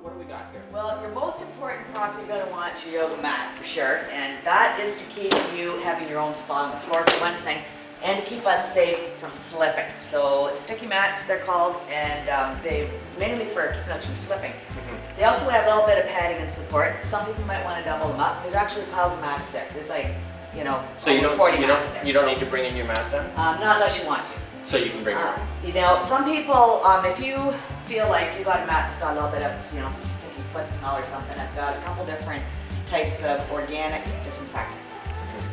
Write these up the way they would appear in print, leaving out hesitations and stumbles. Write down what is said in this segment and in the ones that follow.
what do we got here? Well, your most important prop you're going to want is your yoga mat for sure, and that is to keep you having your own spot on the floor for one thing, and to keep us safe from slipping. So sticky mats, they're called, and they mainly for keeping us from slipping. They also have a little bit of padding and support. Some people might want to double them up. There's actually piles of mats there. There's like, you know, So you don't, 40 mats there. you don't need to bring in your mat then? Not unless you want to. So you can bring your own. You know, some people, if you feel like you got a mat that's got a little bit of, you know, sticky foot smell or something, I've got a couple different types of organic disinfectants.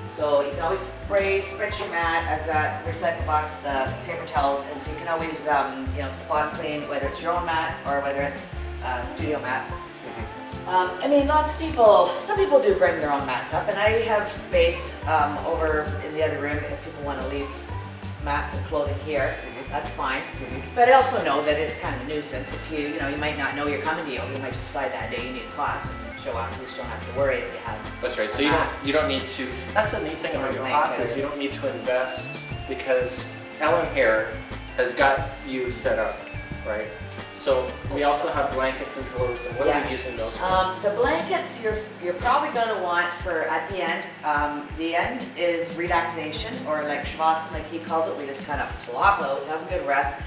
So you can always spritz your mat. I've got recycle box, the paper towels, and so you can always, you know, spot clean, whether it's your own mat or whether it's a studio mat. I mean, lots of people, some people do bring their own mats up, and I have space over in the other room if people want to leave mats and clothing here. That's fine. But I also know that it's kind of a nuisance if you know, you might not know you're coming to yoga. You might just decide that day you need a class and show up. At least you don't have to worry if you have. That's right. So you don't need to. That's the neat thing about your classes. You don't need to invest because Ellen here has got you set up, right? So we also have blankets and pillows. And what are we using those for? The blankets you're probably going to want for at the end. The end is relaxation, or like shavasana, like he calls it. We just kind of flop out, have a good rest.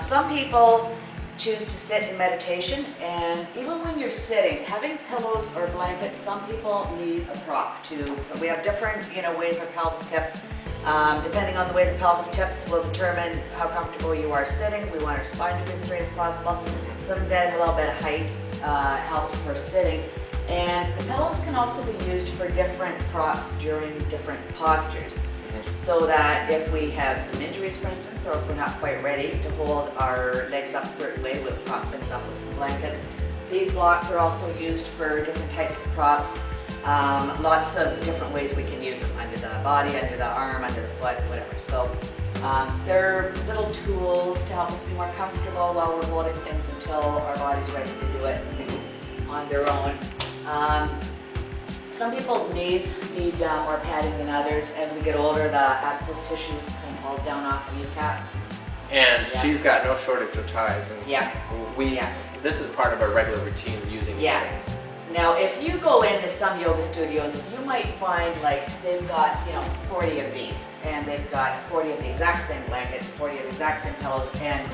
Some people choose to sit in meditation, and even when you're sitting, having pillows or blankets, some people need a prop too. We have different, you know, ways our pelvis tips. Depending on the way the pelvis tips will determine how comfortable you are sitting. We want our spine to be as straight as possible. Sometimes adding a little bit of height helps for sitting. And the pillows can also be used for different props during different postures. So that if we have some injuries, for instance, or if we're not quite ready to hold our legs up a certain way, we'll prop things up with some blankets. These blocks are also used for different types of props. Lots of different ways we can use them, under the body, under the arm, under the foot, whatever. So they're little tools to help us be more comfortable while we're holding things until our body's ready to do it on their own. Some people's knees need more padding than others. As we get older, the adipose tissue can hold down off the kneecap. And she's got no shortage of ties. And this is part of our regular routine using these things. Now, if you go into some yoga studios, you might find like they've got, you know, 40 of these, and they've got 40 of the exact same blankets, 40 of the exact same pillows, and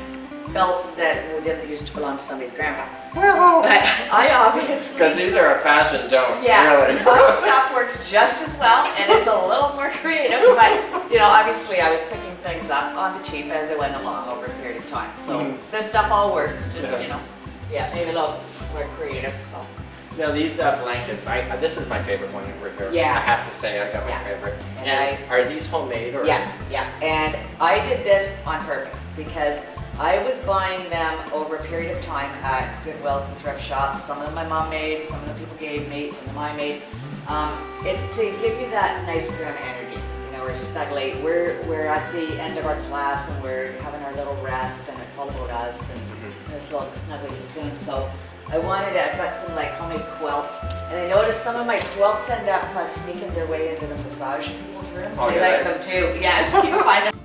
belts that didn't used to belong to somebody's grandpa. But I obviously... Because these are a fashion don't, really. My stuff works just as well, and it's a little more creative, but, you know, obviously I was picking things up on the cheap as I went along over a period of time. So this stuff all works, just, you know, maybe a little more creative, so. Now these blankets, this is my favorite one over here. Yeah. I have to say, I got my favorite. And are these homemade or? Yeah. And I did this on purpose because I was buying them over a period of time at Goodwills and thrift shops. Some of them my mom made, some of them people gave me, some of them I made. It's to give you that nice grim energy. You know, we're snug late. We're at the end of our class and we're having our little rest, and it's all about us and this little snuggly between. So I've got some like homemade quilts, and I noticed some of my quilts end up sneaking their way into the massage people's rooms. Oh, they like them too. Yeah, if you find them.